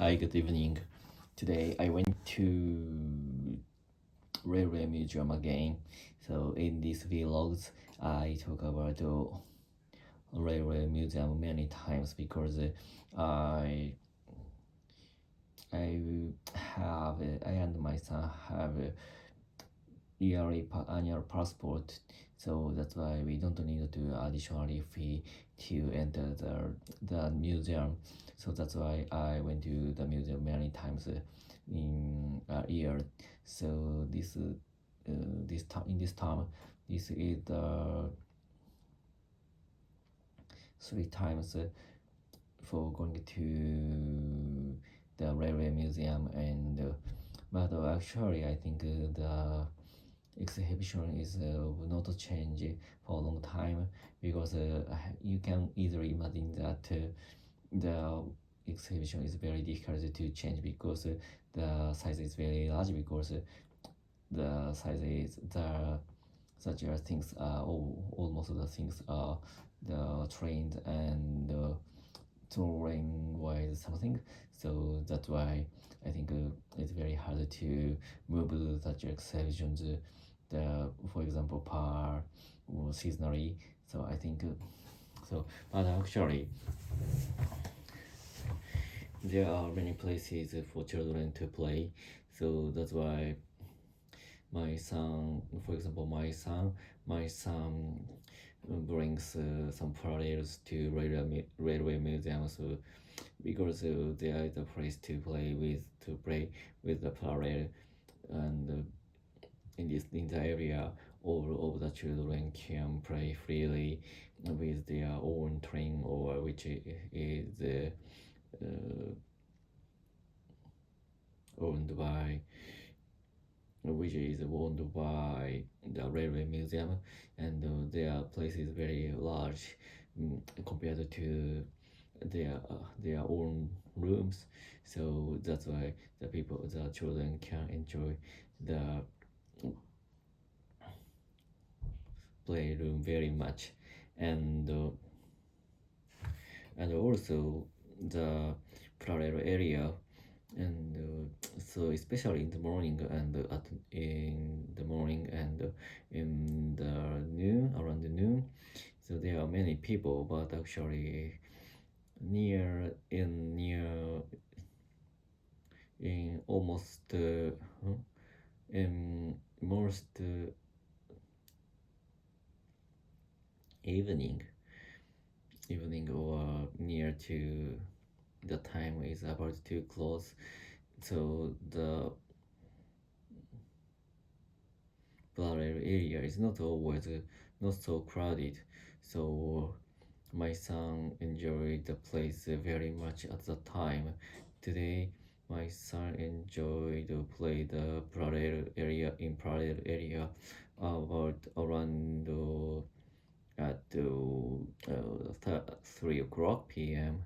Hi, good evening. Today I went to Railway Museum again. So in these vlogs, I talk about the Railway Museum many times because I I I and my son have a annual passport, so that's why we don't need to additionally fee to enter the museum. So that's why I went to the museum many times in a year. So this time in this time, this is the 3 times for going to the railway museum, and but actually I think the exhibition is not change for a long time, because you can easily imagine that the exhibition is very difficult to change, because the size is very large, because the size is such as things are almost the things are the trains and touring wise something. So that's why I think it's very hard to move such exhibitions, for example, per or seasonally. So I think so, but actually there are many places for children to play. So that's why my son, for example, my son brings some parallels to railway museums, because there is a place to play with the parallel, and in the area, all of the children can play freely with their own train, or which is owned by which is owned by the railway museum, and their place is very large, compared to their own rooms. So that's why the children can enjoy the playroom very much, and also the parallel area, and so especially in the morning, and in the noon, around the noon, so there are many people, but actually in almost in most evening or near to the time is about to close, so the parallel area is not always not so crowded. So my son enjoyed the place very much at the time. Today my son enjoyed to play the parallel area about around at 3 o'clock p.m.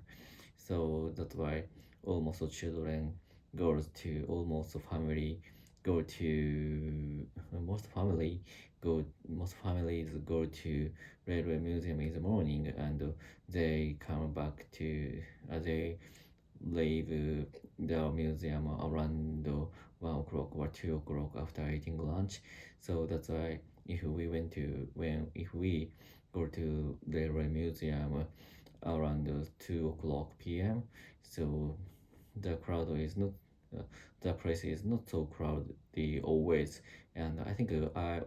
So that's why almost all children goes to almost family go to most families go to railway museum in the morning, and they come back to they leave the museum around 1 o'clock or 2 o'clock after eating lunch. So that's why if we go to the railway museum around 2 o'clock p.m., so the crowd is not the place is not so crowded always, and I think I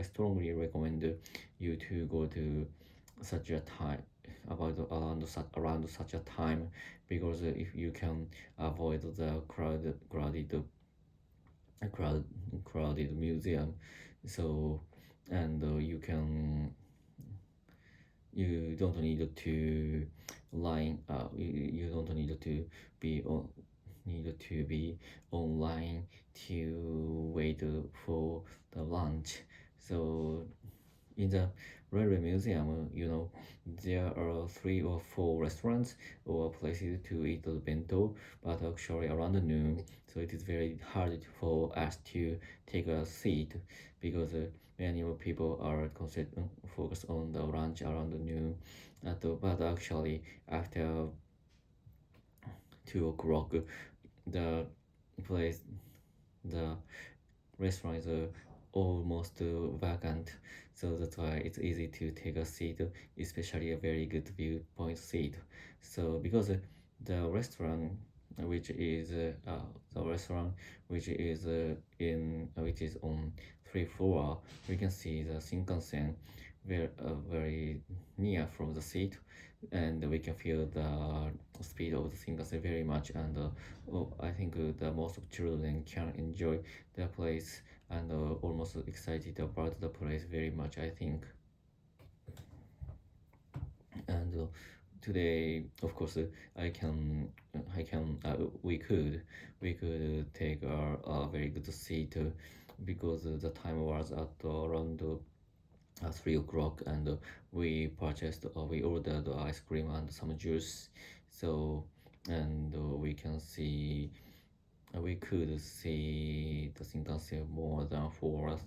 strongly recommend you to go to such a time, around such a time, because if you can avoid the crowd, crowded museum, so and you don't need to you don't be on need to be online to wait for the lunch. So in the railway museum, there are 3 or 4 restaurants or places to eat the bento, but actually around noon, so it is very hard for us to take a seat, because many more people are focused on the lunch around noon. But actually after 2 o'clock, the place, the restaurant is almost vacant, so that's why it's easy to take a seat, especially a very good viewpoint seat. So because the restaurant which is the restaurant which is in which is on 3 floor, we can see the Shinkansen very near from the seat, and we can feel the speed of the Shinkansen very much. And I think the most of children can enjoy the place and almost excited about the place very much, I think. And today, of course, we could take a very good seat because the time was at around 3 o'clock, and we ordered ice cream and some juice. So, and we could see the Shinkansen more than 5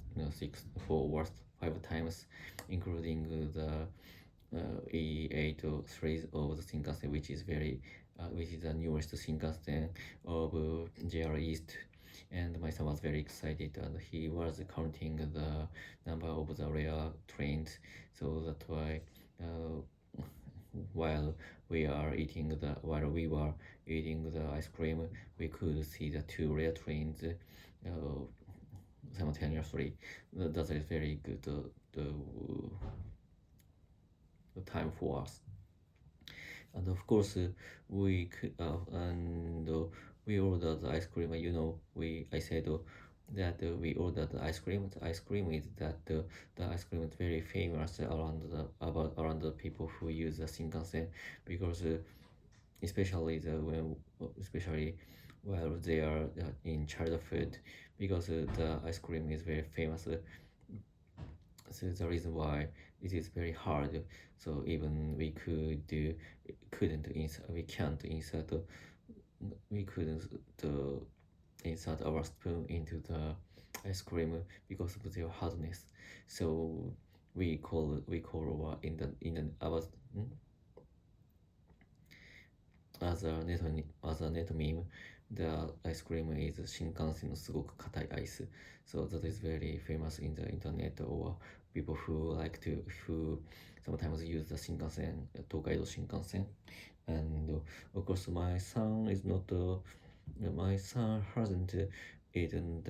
times, including the E8 or 3 of the Shinkansen, which is the newest Shinkansen of JR East. And my son was very excited, and he was counting the number of the rare trains. So that's why while we were eating the ice cream, we could see the 2 rare trains simultaneously. That is very good the time for us. And of course, we ordered the ice cream. I said that we ordered the ice cream. The ice cream is very famous around the people who use the Shinkansen, because especially while they are in childhood, because the ice cream is very famous. So the reason why it is very hard. So even we couldn't insert our spoon into the ice cream because of their hardness. So we call in the our as a net meme, the ice cream is Shinkansen no sugoku katai ice. So that is very famous in the internet, or people who sometimes use the Shinkansen, Tokaido Shinkansen. And of course, my son hasn't eaten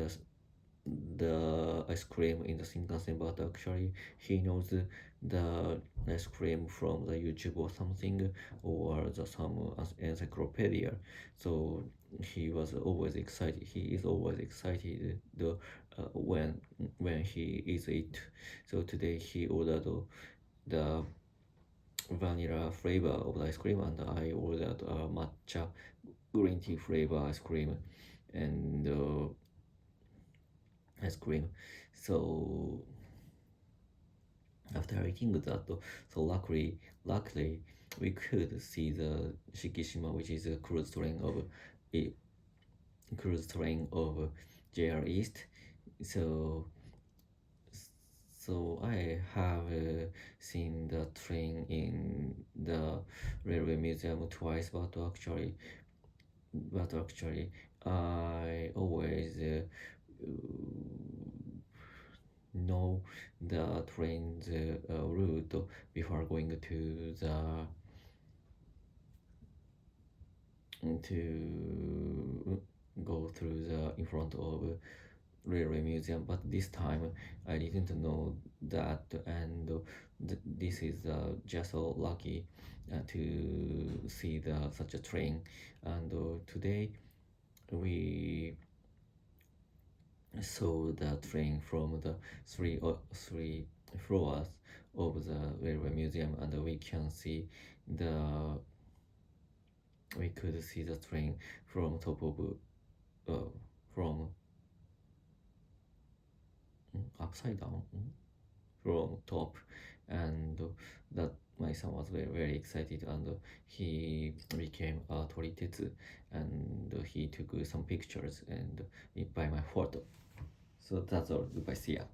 the ice cream in the Shinkansen, but actually he knows the ice cream from the YouTube or something, or some encyclopedia. So he is always excited when he eats it. So today he ordered the vanilla flavor of the ice cream, and I ordered matcha green tea flavor ice cream. And ice cream. So after eating that, so luckily we could see the Shikishima, which is a cruise train of JR East. So I have seen the train in the railway museum twice, but actually I always know the train's route before going to go through the in front of railway museum. But this time I didn't know that, and this is just so lucky to see such a train. And today we saw the train from the three floors of the railway museum, and we could see the train from top of from upside down from top. And that my son was very, very excited, and he became a toritetsu, and he took some pictures and by my photo. So that's all. Goodbye, see ya.